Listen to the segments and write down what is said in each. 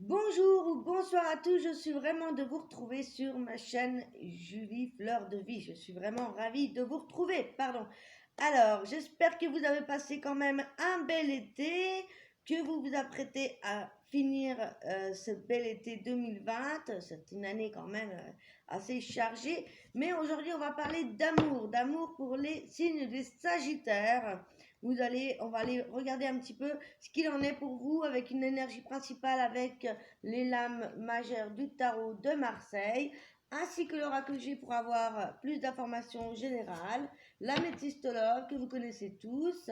Bonjour ou bonsoir à tous, je suis vraiment de vous retrouver sur ma chaîne Julie Fleur de Vie. Je suis vraiment ravie de vous retrouver, pardon. Alors, j'espère que vous avez passé quand même un bel été, que vous vous apprêtez à finir ce bel été 2020. C'est une année quand même assez chargée. Mais aujourd'hui, on va parler d'amour pour les signes des Sagittaires. On va aller regarder un petit peu ce qu'il en est pour vous avec une énergie principale avec les lames majeures du tarot de Marseille, ainsi que l'oracle G pour avoir plus d'informations générales, l'améthystologue que vous connaissez tous,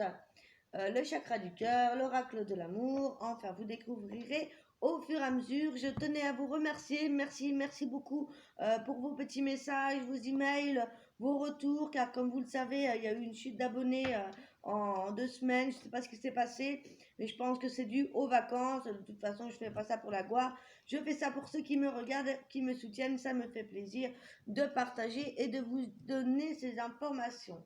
le chakra du cœur, l'oracle de l'amour. Enfin, vous découvrirez au fur et à mesure. Je tenais à vous remercier. Merci beaucoup pour vos petits messages, vos emails, vos retours, car comme vous le savez, il y a eu une chute d'abonnés en 2 semaines. Je ne sais pas ce qui s'est passé, mais je pense que c'est dû aux vacances. De toute façon, je ne fais pas ça pour la gloire. Je fais ça pour ceux qui me regardent, qui me soutiennent. Ça me fait plaisir de partager et de vous donner ces informations.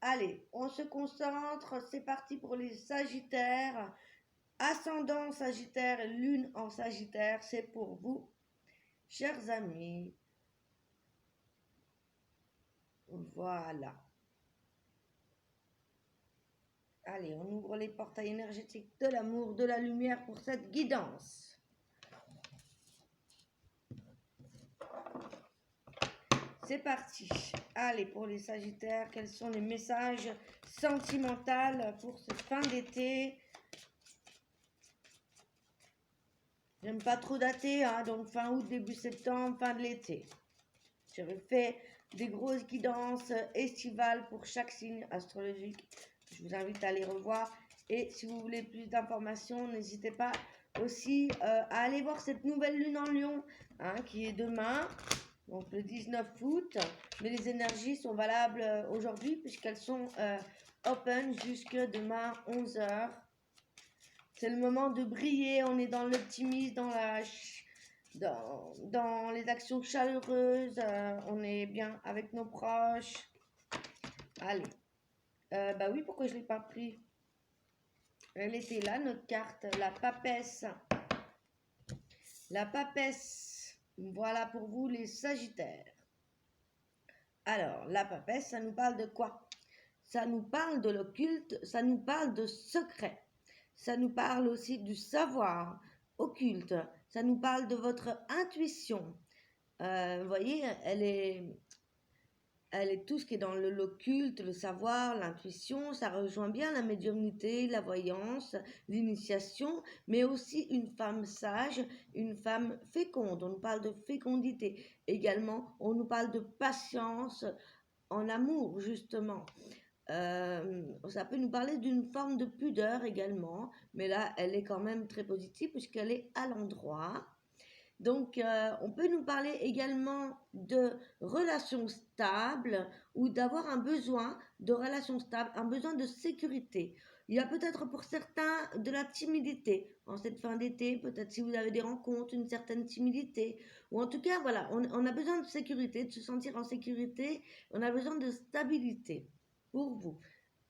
Allez, on se concentre, c'est parti pour les Sagittaires. Ascendant Sagittaire, Lune en Sagittaire, c'est pour vous, chers amis. Voilà. Allez, on ouvre les portails énergétiques de l'amour, de la lumière pour cette guidance. C'est parti. Allez, pour les Sagittaires, quels sont les messages sentimentaux pour cette fin d'été? J'aime pas trop dater, hein, donc fin août, début septembre, fin de l'été. J'avais fait des grosses guidances estivales pour chaque signe astrologique. Je vous invite à les revoir. Et si vous voulez plus d'informations, n'hésitez pas aussi à aller voir cette nouvelle lune en Lion, hein, qui est demain, donc le 19 août. Mais les énergies sont valables aujourd'hui puisqu'elles sont open jusque demain 11h. C'est le moment de briller, on est dans l'optimisme, dans les actions chaleureuses, on est bien avec nos proches. Allez, bah oui, pourquoi je ne l'ai pas pris? Elle était là, notre carte, la papesse. La papesse, voilà pour vous les Sagittaires. Alors, la papesse, ça nous parle de quoi? Ça nous parle de l'occulte, ça nous parle de secret. Ça nous parle aussi du savoir occulte. Ça nous parle de votre intuition. Vous voyez, elle est tout ce qui est dans l'occulte, le savoir, l'intuition. Ça rejoint bien la médiumnité, la voyance, l'initiation, mais aussi une femme sage, une femme féconde. On nous parle de fécondité. Également, on nous parle de patience en amour, justement. Ça peut nous parler d'une forme de pudeur également, mais là, elle est quand même très positive puisqu'elle est à l'endroit. Donc, on peut nous parler également de relations stables ou d'avoir un besoin de relations stables, un besoin de sécurité. Il y a peut-être pour certains de la timidité en cette fin d'été, peut-être si vous avez des rencontres, une certaine timidité. Ou en tout cas, voilà, on a besoin de sécurité, de se sentir en sécurité, on a besoin de stabilité pour vous.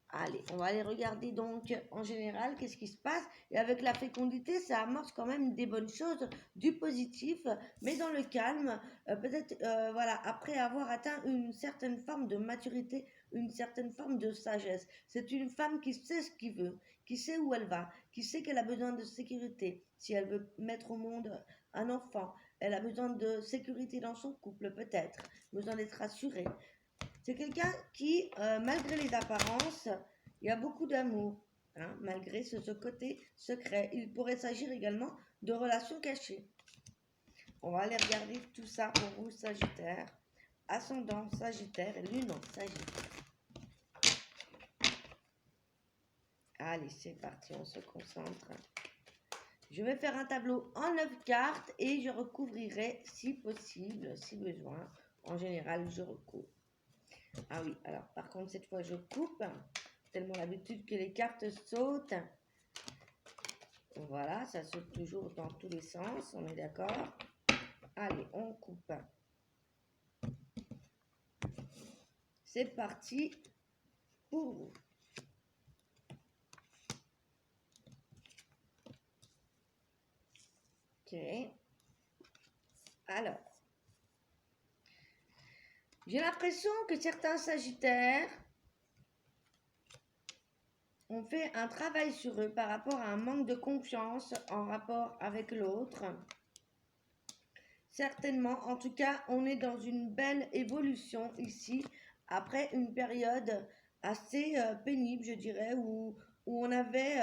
Allez, on va aller regarder donc en général qu'est-ce qui se passe. Et avec la fécondité, ça amorce quand même des bonnes choses, du positif, mais dans le calme. Peut-être, voilà, après avoir atteint une certaine forme de maturité, une certaine forme de sagesse. C'est une femme qui sait ce qu'elle veut, qui sait où elle va, qui sait qu'elle a besoin de sécurité. Si elle veut mettre au monde un enfant, elle a besoin de sécurité dans son couple, peut-être, besoin d'être rassurée. C'est quelqu'un qui, malgré les apparences, il y a beaucoup d'amour, hein, malgré ce côté secret. Il pourrait s'agir également de relations cachées. On va aller regarder tout ça pour vous, Sagittaire. Ascendant Sagittaire et Lune en Sagittaire. Allez, c'est parti, on se concentre. Je vais faire un tableau en 9 cartes et je recouvrirai si possible, si besoin. En général, je recouvre. Ah oui, alors par contre, cette fois, je coupe. Tellement l'habitude que les cartes sautent. Voilà, ça saute toujours dans tous les sens, on est d'accord? Allez, on coupe. C'est parti pour vous. Ok. Alors, j'ai l'impression que certains Sagittaires ont fait un travail sur eux par rapport à un manque de confiance en rapport avec l'autre. Certainement, en tout cas, on est dans une belle évolution ici, après une période assez pénible, je dirais, où on avait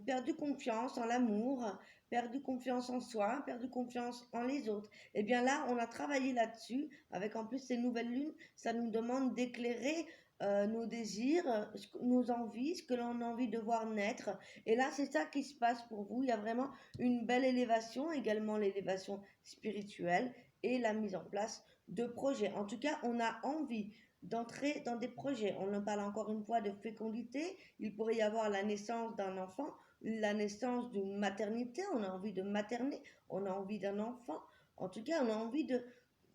perdu confiance en l'amour, perdu confiance en soi, perdu confiance en les autres. Et bien là, on a travaillé là-dessus, avec en plus ces nouvelles lunes, ça nous demande d'éclairer nos désirs, nos envies, ce que l'on a envie de voir naître. Et là, c'est ça qui se passe pour vous. Il y a vraiment une belle élévation, également l'élévation spirituelle et la mise en place de projets. En tout cas, on a envie d'entrer dans des projets. On en parle encore une fois de fécondité. Il pourrait y avoir la naissance d'un enfant, la naissance d'une maternité. On a envie de materner, on a envie d'un enfant. En tout cas, on a envie de...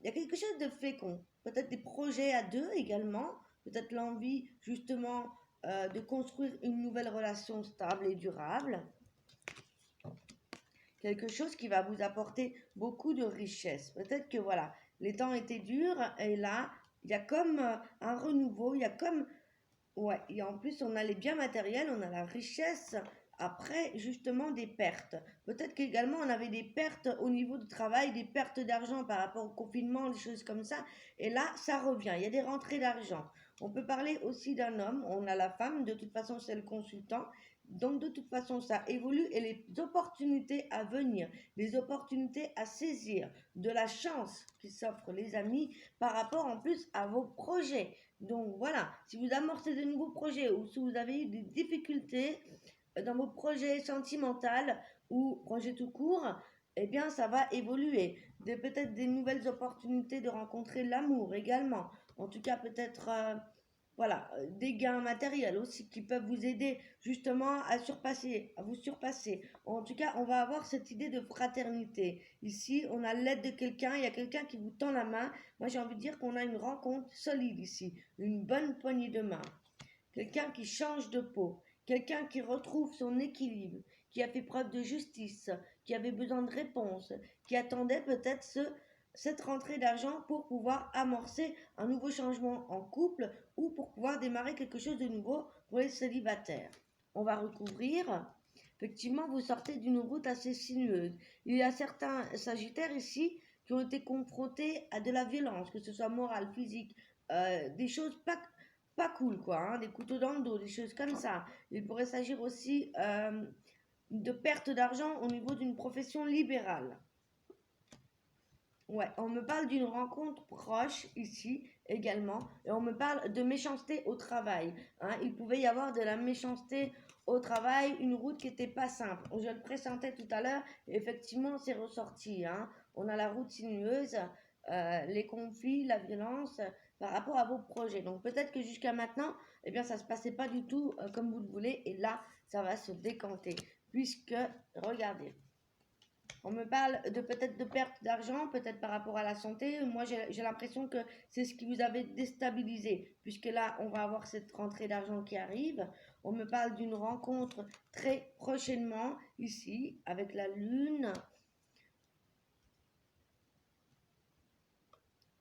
Il y a quelque chose de fécond. Peut-être des projets à deux également. Peut-être l'envie justement de construire une nouvelle relation stable et durable. Quelque chose qui va vous apporter beaucoup de richesse. Peut-être que voilà, les temps étaient durs et là, il y a comme un renouveau, il y a comme, ouais, et en plus on a les biens matériels, on a la richesse après justement des pertes. Peut-être qu'également on avait des pertes au niveau du travail, des pertes d'argent par rapport au confinement, des choses comme ça. Et là, ça revient, il y a des rentrées d'argent. On peut parler aussi d'un homme, on a la femme, de toute façon c'est le consultant. Donc de toute façon, ça évolue et les opportunités à venir, les opportunités à saisir, de la chance qui s'offre les amis par rapport en plus à vos projets. Donc voilà, si vous amorcez de nouveaux projets ou si vous avez eu des difficultés dans vos projets sentimentaux ou projets tout court, eh bien ça va évoluer. Peut-être des nouvelles opportunités de rencontrer l'amour également. En tout cas, peut-être voilà, des gains matériels aussi qui peuvent vous aider justement à surpasser, à vous surpasser. En tout cas, on va avoir cette idée de fraternité. Ici, on a l'aide de quelqu'un, il y a quelqu'un qui vous tend la main. Moi, j'ai envie de dire qu'on a une rencontre solide ici, une bonne poignée de main. Quelqu'un qui change de peau, quelqu'un qui retrouve son équilibre, qui a fait preuve de justice, qui avait besoin de réponses, qui attendait peut-être cette rentrée d'argent pour pouvoir amorcer un nouveau changement en couple ou pour pouvoir démarrer quelque chose de nouveau pour les célibataires. On va recouvrir. Effectivement, vous sortez d'une route assez sinueuse. Il y a certains sagittaires ici qui ont été confrontés à de la violence, que ce soit morale, physique, des choses pas cool, quoi, hein, des couteaux dans le dos, des choses comme ça. Il pourrait s'agir aussi de perte d'argent au niveau d'une profession libérale. Ouais, on me parle d'une rencontre proche ici également, et on me parle de méchanceté au travail. Hein. Il pouvait y avoir de la méchanceté au travail, une route qui n'était pas simple. Je le pressentais tout à l'heure, et effectivement, c'est ressorti. Hein. On a la route sinueuse, les conflits, la violence par rapport à vos projets. Donc peut-être que jusqu'à maintenant, eh bien, ça ne se passait pas du tout comme vous le voulez, et là, ça va se décanter. Puisque, regardez, on me parle de peut-être de perte d'argent, peut-être par rapport à la santé. Moi, j'ai l'impression que c'est ce qui vous avait déstabilisé, puisque là, on va avoir cette rentrée d'argent qui arrive. On me parle d'une rencontre très prochainement, ici, avec la Lune.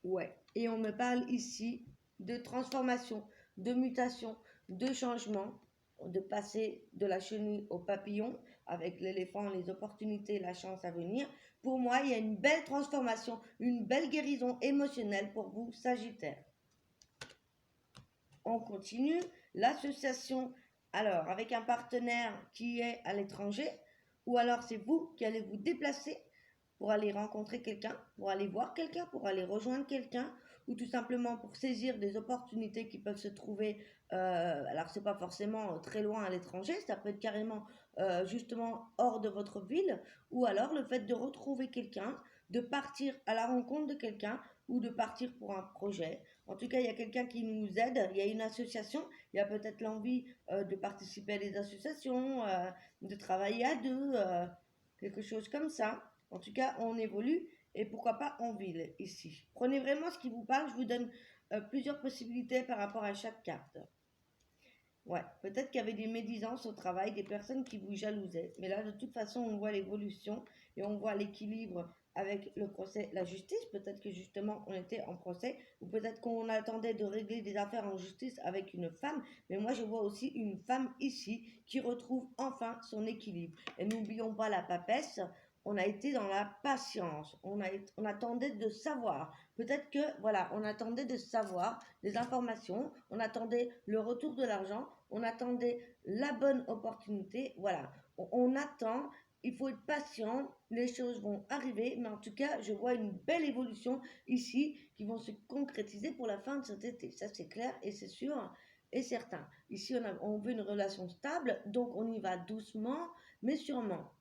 Ouais. Et on me parle ici de transformation, de mutation, de changement, de passer de la chenille au papillon, avec l'éléphant, les opportunités, la chance à venir. Pour moi, il y a une belle transformation, une belle guérison émotionnelle pour vous, Sagittaire. On continue. L'association, alors, avec un partenaire qui est à l'étranger, ou alors c'est vous qui allez vous déplacer pour aller rencontrer quelqu'un, pour aller voir quelqu'un, pour aller rejoindre quelqu'un, ou tout simplement pour saisir des opportunités qui peuvent se trouver. Alors c'est pas forcément très loin à l'étranger, ça peut être carrément justement hors de votre ville, ou alors le fait de retrouver quelqu'un, de partir à la rencontre de quelqu'un, ou de partir pour un projet. En tout cas, il y a quelqu'un qui nous aide, il y a une association, il y a peut-être l'envie de participer à des associations, de travailler à deux, quelque chose comme ça. En tout cas, on évolue et pourquoi pas en ville ici. Prenez vraiment ce qui vous parle. Je vous donne plusieurs possibilités par rapport à chaque carte. Ouais, peut-être qu'il y avait des médisances au travail, des personnes qui vous jalousaient. Mais là, de toute façon, on voit l'évolution et on voit l'équilibre avec le procès, la justice. Peut-être que justement, on était en procès ou peut-être qu'on attendait de régler des affaires en justice avec une femme. Mais moi, je vois aussi une femme ici qui retrouve enfin son équilibre. Et n'oublions pas la papesse. On a été dans la patience. On attendait de savoir. Peut-être que, voilà, on attendait de savoir des informations, on attendait le retour de l'argent, on attendait la bonne opportunité. Voilà, on attend, il faut être patient, les choses vont arriver, mais en tout cas, je vois une belle évolution ici qui vont se concrétiser pour la fin de cet été. Ça, c'est clair et c'est sûr et certain. Ici, on veut une relation stable, donc on y va doucement, mais sûrement.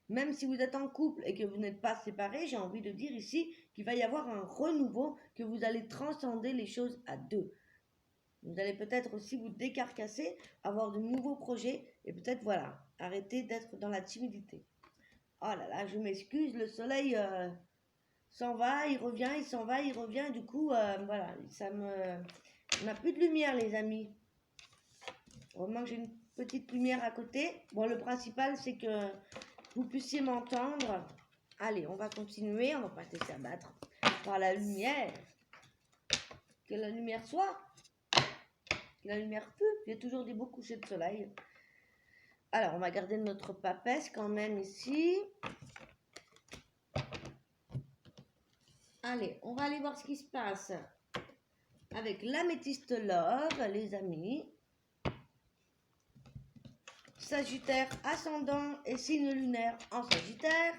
Même si vous êtes en couple et que vous n'êtes pas séparés, j'ai envie de dire ici qu'il va y avoir un renouveau, que vous allez transcender les choses à deux. Vous allez peut-être aussi vous décarcasser, avoir de nouveaux projets et peut-être, voilà, arrêter d'être dans la timidité. Oh là là, je m'excuse, le soleil s'en va, il revient, il s'en va, il revient. Du coup, voilà, ça me... On n'a plus de lumière, les amis. Heureusement que j'ai une petite lumière à côté. Bon, le principal, c'est que vous puissiez m'entendre. Allez, on va continuer, on va pas se laisser abattre par la lumière. Que la lumière soit, que la lumière pue, il y a toujours des beaux couchers de soleil. Alors, on va garder notre papesse quand même ici. Allez, on va aller voir ce qui se passe avec l'améthyste love, les amis. Sagittaire ascendant et signe lunaire en Sagittaire.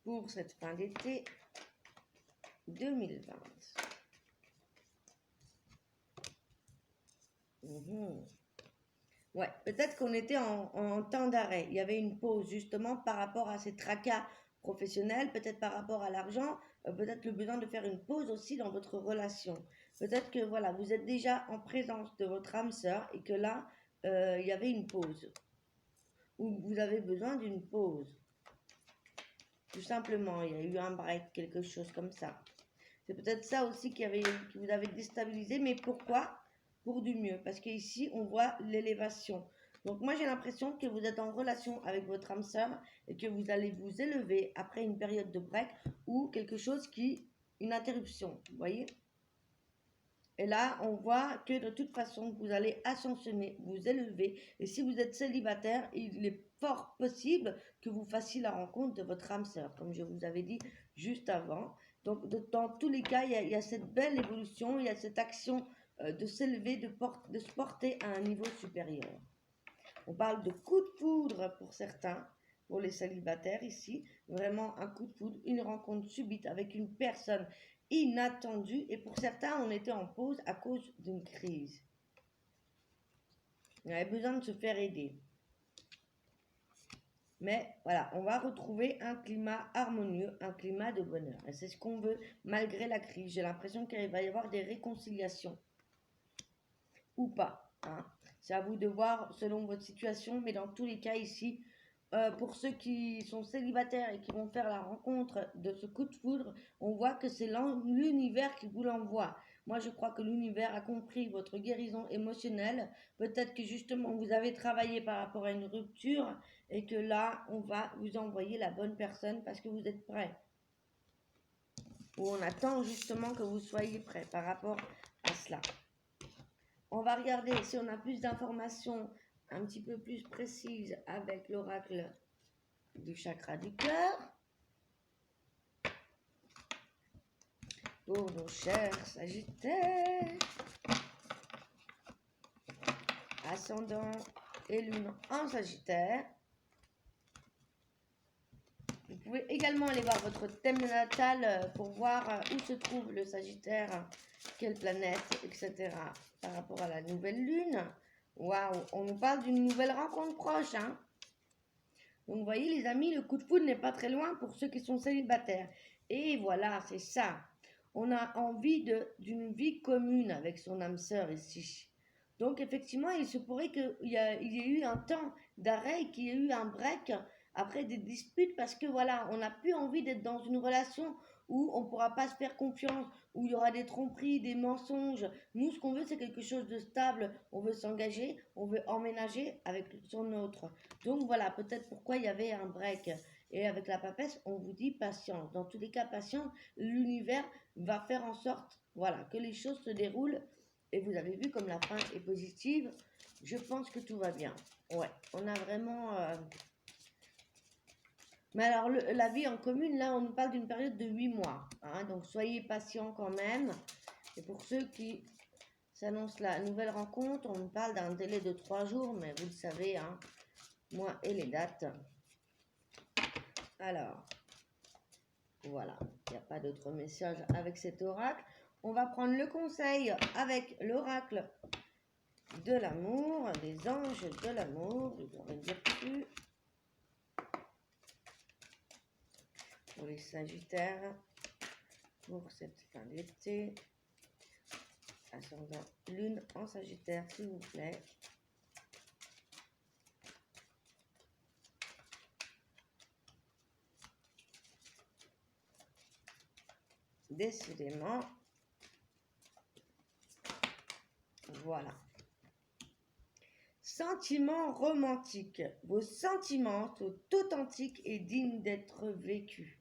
Pour cette fin d'été 2020. Ouais, peut-être qu'on était en temps d'arrêt. Il y avait une pause justement par rapport à ces tracas professionnels, peut-être par rapport à l'argent, peut-être le besoin de faire une pause aussi dans votre relation. Peut-être que voilà, vous êtes déjà en présence de votre âme sœur et que là, il y avait une pause. Ou vous avez besoin d'une pause. Tout simplement, il y a eu un break, quelque chose comme ça. C'est peut-être ça aussi qui vous avait déstabilisé, mais pourquoi? Pour du mieux, parce qu'ici, on voit l'élévation. Donc moi, j'ai l'impression que vous êtes en relation avec votre âme sœur et que vous allez vous élever après une période de break ou quelque chose une interruption, vous voyez? Et là, on voit que de toute façon, vous allez ascensionner, vous élever. Et si vous êtes célibataire, il est fort possible que vous fassiez la rencontre de votre âme sœur, comme je vous avais dit juste avant. Donc, dans tous les cas, il y a cette belle évolution, il y a cette action de s'élever, de se porter à un niveau supérieur. On parle de coup de foudre pour certains, pour les célibataires ici. Vraiment un coup de foudre, une rencontre subite avec une personne inattendue. Et pour certains, on était en pause à cause d'une crise. On avait besoin de se faire aider. Mais voilà, on va retrouver un climat harmonieux, un climat de bonheur. Et c'est ce qu'on veut malgré la crise. J'ai l'impression qu'il va y avoir des réconciliations. Ou pas. Hein. C'est à vous de voir selon votre situation. Mais dans tous les cas ici, pour ceux qui sont célibataires et qui vont faire la rencontre de ce coup de foudre, on voit que c'est l'univers qui vous l'envoie. Moi, je crois que l'univers a compris votre guérison émotionnelle. Peut-être que justement, vous avez travaillé par rapport à une rupture et que là, on va vous envoyer la bonne personne parce que vous êtes prêt. Ou on attend justement que vous soyez prêt par rapport à cela. On va regarder si on a plus d'informations un petit peu plus précises avec l'oracle du chakra du cœur. Pour nos chers Sagittaires, ascendant et lune en Sagittaire. Vous pouvez également aller voir votre thème natal pour voir où se trouve le Sagittaire, quelle planète, etc. Par rapport à la nouvelle lune. Waouh, on nous parle d'une nouvelle rencontre proche, hein. Donc vous voyez les amis, le coup de foudre n'est pas très loin pour ceux qui sont célibataires. Et voilà, c'est ça. On a envie d'une vie commune avec son âme sœur ici. Donc effectivement, il se pourrait qu'il y ait eu un temps d'arrêt, qu'il y ait eu un break après des disputes parce que voilà, on n'a plus envie d'être dans une relation où on ne pourra pas se faire confiance, où il y aura des tromperies, des mensonges. Nous, ce qu'on veut, c'est quelque chose de stable. On veut s'engager, on veut emménager avec son autre. Donc voilà, peut-être pourquoi il y avait un break. Et avec la papesse, on vous dit patience. Dans tous les cas, patience, l'univers va faire en sorte, voilà, que les choses se déroulent. Et vous avez vu comme la fin est positive. Je pense que tout va bien. Ouais, on a vraiment... Mais alors, la vie en commune, là, on nous parle d'une période de 8 mois. Hein, donc, soyez patients quand même. Et pour ceux qui s'annoncent la nouvelle rencontre, on nous parle d'un délai de 3 jours. Mais vous le savez, hein, moi et les dates. Alors, voilà. Il n'y a pas d'autre message avec cet oracle. On va prendre le conseil avec l'oracle de l'amour, des anges de l'amour. Je devrais dire plus. Pour les Sagittaires, pour cette fin d'été, ascendant Lune en Sagittaire, s'il vous plaît. Décidément, voilà. Sentiments romantiques. Vos sentiments sont authentiques et dignes d'être vécus.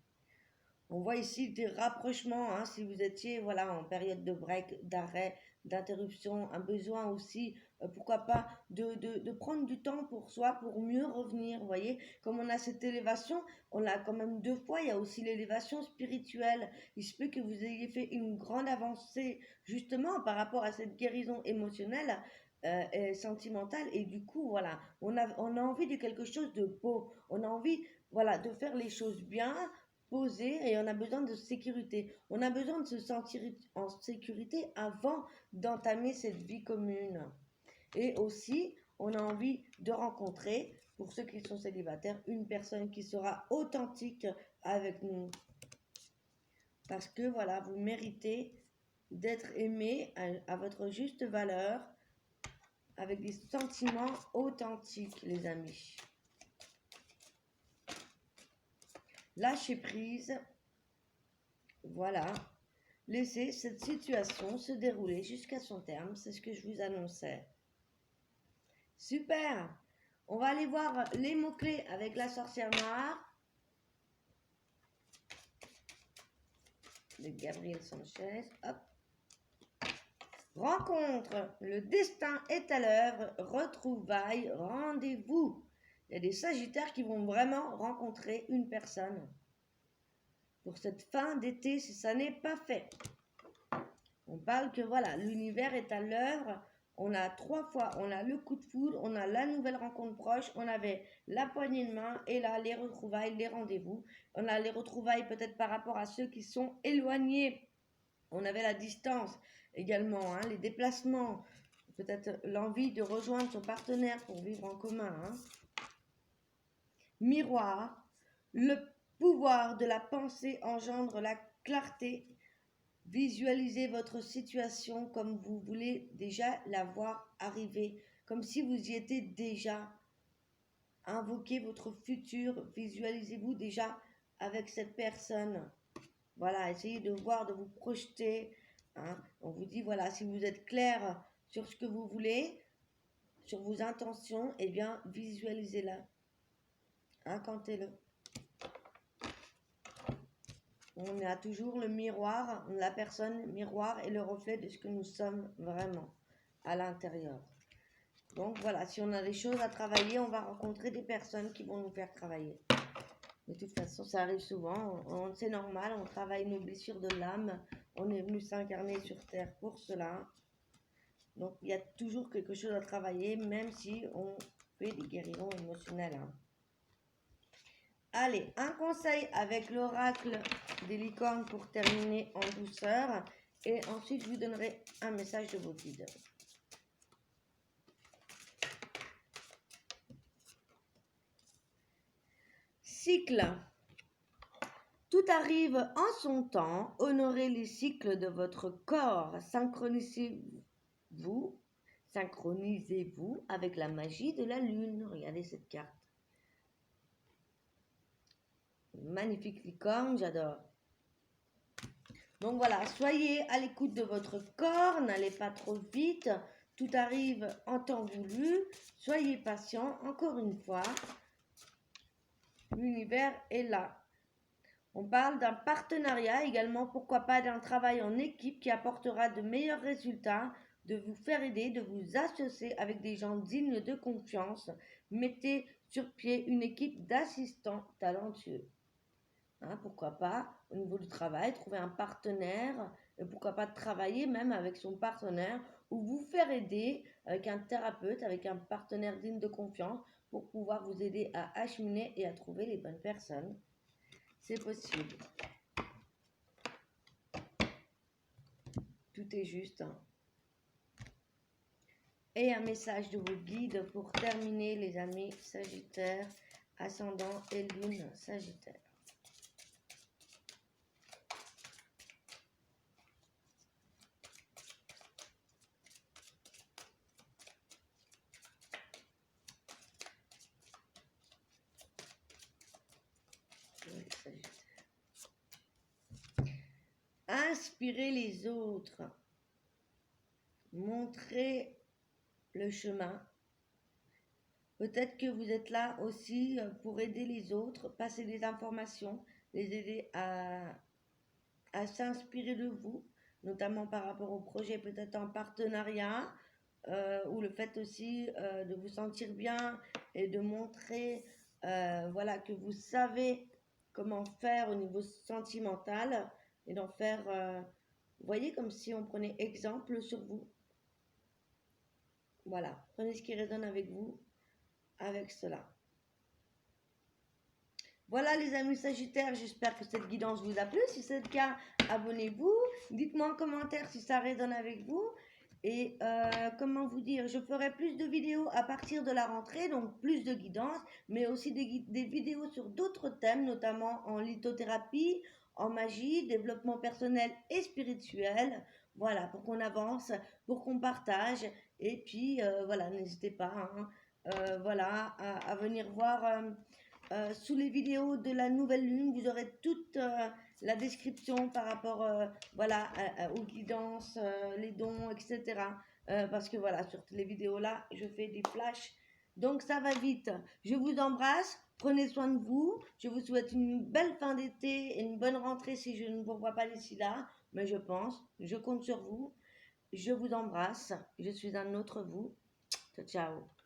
On voit ici des rapprochements, hein, si vous étiez voilà, en période de break, d'arrêt, d'interruption, un besoin aussi, pourquoi pas, de prendre du temps pour soi, pour mieux revenir, vous voyez. Comme on a cette élévation, on l'a quand même 2 fois, il y a aussi l'élévation spirituelle. Il se peut que vous ayez fait une grande avancée, justement, par rapport à cette guérison émotionnelle et sentimentale, et du coup, voilà, on a envie de quelque chose de beau, on a envie, voilà, de faire les choses bien, posé, et on a besoin de sécurité. On a besoin de se sentir en sécurité avant d'entamer cette vie commune. Et aussi, on a envie de rencontrer, pour ceux qui sont célibataires, une personne qui sera authentique avec nous. Parce que voilà, vous méritez d'être aimé à votre juste valeur, avec des sentiments authentiques, les amis. Lâchez prise. Voilà. Laissez cette situation se dérouler jusqu'à son terme. C'est ce que je vous annonçais. Super. On va aller voir les mots-clés avec la sorcière noire de Gabriel Sanchez. Hop. Rencontre. Le destin est à l'œuvre. Retrouvailles. Rendez-vous. Il y a des sagittaires qui vont vraiment rencontrer une personne. Pour cette fin d'été, si ça n'est pas fait. On parle que voilà, l'univers est à l'œuvre. On a 3 fois, on a le coup de foudre, on a la nouvelle rencontre proche, on avait la poignée de main et là les retrouvailles, les rendez-vous. On a les retrouvailles peut-être par rapport à ceux qui sont éloignés. On avait la distance également, hein, les déplacements, peut-être l'envie de rejoindre son partenaire pour vivre en commun. Hein. Miroir, le pouvoir de la pensée engendre la clarté. Visualisez votre situation comme vous voulez déjà la voir arriver, comme si vous y étiez déjà. Invoquez votre futur, visualisez-vous déjà avec cette personne. Voilà, essayez de voir, de vous projeter. Hein. On vous dit, voilà, si vous êtes clair sur ce que vous voulez, sur vos intentions, eh bien, visualisez-la. Incantez-le. On a toujours le miroir, la personne miroir est le reflet de ce que nous sommes vraiment à l'intérieur. Donc voilà, si on a des choses à travailler, on va rencontrer des personnes qui vont nous faire travailler. De toute façon, ça arrive souvent, c'est normal, on travaille nos blessures de l'âme, on est venu s'incarner sur Terre pour cela. Donc il y a toujours quelque chose à travailler, même si on fait des guérisons émotionnelles. Hein. Allez, un conseil avec l'oracle des licornes pour terminer en douceur. Et ensuite, je vous donnerai un message de vos guides. Cycle. Tout arrive en son temps. Honorez les cycles de votre corps. Synchronisez-vous avec la magie de la lune. Regardez cette carte. Magnifique licorne, j'adore. Donc voilà, soyez à l'écoute de votre corps, n'allez pas trop vite, tout arrive en temps voulu, soyez patient, encore une fois, l'univers est là. On parle d'un partenariat également, pourquoi pas d'un travail en équipe qui apportera de meilleurs résultats, de vous faire aider, de vous associer avec des gens dignes de confiance. Mettez sur pied une équipe d'assistants talentueux. Hein, pourquoi pas, au niveau du travail, trouver un partenaire, et pourquoi pas travailler même avec son partenaire ou vous faire aider avec un thérapeute, avec un partenaire digne de confiance pour pouvoir vous aider à acheminer et à trouver les bonnes personnes. C'est possible. Tout est juste. Hein. Et un message de vos guides pour terminer, les amis Sagittaire, ascendant et lune Sagittaire. Inspirez les autres. Montrez le chemin. Peut-être que vous êtes là aussi pour aider les autres, passer des informations, les aider à s'inspirer de vous, notamment par rapport au projet peut-être en partenariat, ou le fait aussi de vous sentir bien et de montrer voilà, que vous savez comment faire au niveau sentimental et d'en faire, vous voyez, comme si on prenait exemple sur vous. Voilà, prenez ce qui résonne avec vous, avec cela. Voilà les amis Sagittaires, j'espère que cette guidance vous a plu. Si c'est le cas, abonnez-vous. Dites-moi en commentaire si ça résonne avec vous. Et comment vous dire, je ferai plus de vidéos à partir de la rentrée, donc plus de guidance, mais aussi des vidéos sur d'autres thèmes, notamment en lithothérapie, en magie, développement personnel et spirituel. Voilà, pour qu'on avance, pour qu'on partage. Et puis, voilà, n'hésitez pas voilà, à venir voir sous les vidéos de la nouvelle lune. Vous aurez toute la description par rapport voilà, aux guidances, les dons, etc. Parce que voilà, sur les vidéos là, je fais des flashs. Donc ça va vite. Je vous embrasse. Prenez soin de vous. Je vous souhaite une belle fin d'été et une bonne rentrée si je ne vous vois pas d'ici là. Mais je pense, je compte sur vous. Je vous embrasse. Je suis un autre vous. Ciao, ciao.